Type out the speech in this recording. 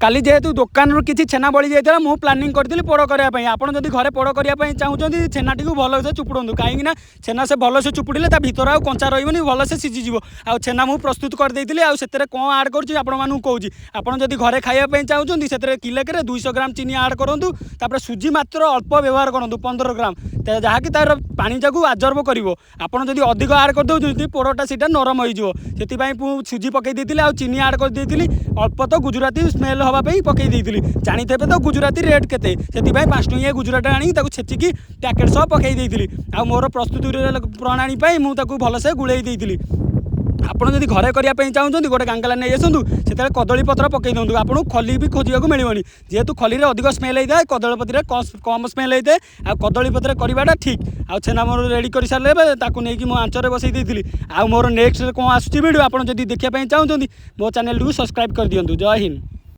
काली जेहेतु दुकान किसी छेना बड़ी जाता मुझे प्लानिंग करी पोड़ करने आप घरे पोड़ करने चाहते छेनाटी को भलसे चुपुड़ू कहीं छेना से भलसे चुपुड़े भीतर आउ कंचा रही भलसे सीझीज आ छेना मुझे प्रस्तुत करदेली आते कौन आड करूँ कौच आपड़ जब घरे खायापी चाहते से किलेके 200 ग्राम चीनी आड करूँ सुजी मात्र अल्प व्यवहार करूँ 15 ग्राम जहाँकि तार पानी जाक आजर्व कर आपड़ जब अधिक आड कर पोड़टा सीटा नरम हो सुजी पकई देती चीनी आड कर अल्प तो गुजराती स्मेल हाँपाई पकई जानी थे तो गुजराती रेट केते से 5 टंकिया गुजरात आनी छेचिकी पैकेट सह पकई आ मोर प्रस्तुति प्रणाली मुझे भलसे गुड़े आपड़ जब घरे करने चाहते गोटे गांगला नहीं आसतु से कदली पत्र पकई दिखाँ आपको खली भी खोजा मिलनी जेहेतु खली में अधिक स्मेल होता है कदली पत्र कम स्मेल होता है आ कदली पत्र करवाटा ठीक आ छेना मोर रेडी कर सारे नहीं मो आंचर बसई आ मोर नेक्स्ट कौन आसूँ वीडियो आप देखा चाहते मो चैनल को सब्सक्राइब कर दिंतु। जय हिंद।